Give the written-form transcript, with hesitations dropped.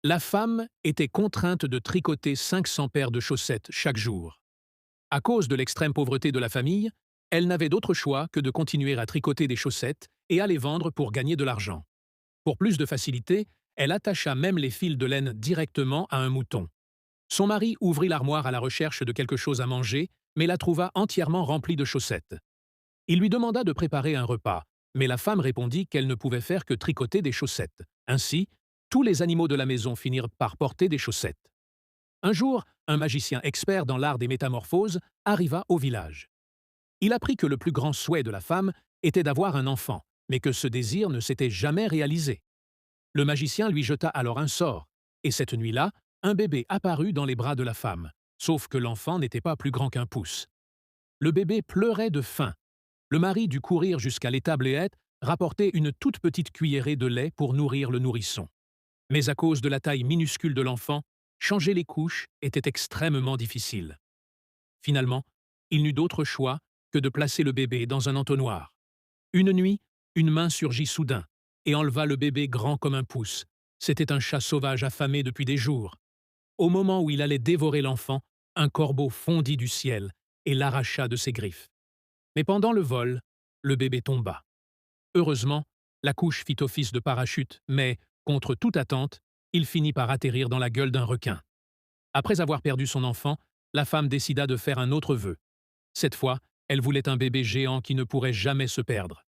La femme était contrainte de tricoter 500 paires de chaussettes chaque jour. À cause de l'extrême pauvreté de la famille, elle n'avait d'autre choix que de continuer à tricoter des chaussettes et à les vendre pour gagner de l'argent. Pour plus de facilité, elle attacha même les fils de laine directement à un mouton. Son mari ouvrit l'armoire à la recherche de quelque chose à manger, mais la trouva entièrement remplie de chaussettes. Il lui demanda de préparer un repas, mais la femme répondit qu'elle ne pouvait faire que tricoter des chaussettes. Ainsi, tous les animaux de la maison finirent par porter des chaussettes. Un jour, un magicien expert dans l'art des métamorphoses arriva au village. Il apprit que le plus grand souhait de la femme était d'avoir un enfant, mais que ce désir ne s'était jamais réalisé. Le magicien lui jeta alors un sort, et cette nuit-là, un bébé apparut dans les bras de la femme, sauf que l'enfant n'était pas plus grand qu'un pouce. Le bébé pleurait de faim. Le mari dut courir jusqu'à l'établéette, rapporter une toute petite cuillerée de lait pour nourrir le nourrisson. Mais à cause de la taille minuscule de l'enfant, changer les couches était extrêmement difficile. Finalement, il n'eut d'autre choix que de placer le bébé dans un entonnoir. Une nuit, une main surgit soudain et enleva le bébé grand comme un pouce. C'était un chat sauvage affamé depuis des jours. Au moment où il allait dévorer l'enfant, un corbeau fondit du ciel et l'arracha de ses griffes. Mais pendant le vol, le bébé tomba. Heureusement, la couche fit office de parachute, mais, contre toute attente, il finit par atterrir dans la gueule d'un requin. Après avoir perdu son enfant, la femme décida de faire un autre vœu. Cette fois, elle voulait un bébé géant qui ne pourrait jamais se perdre.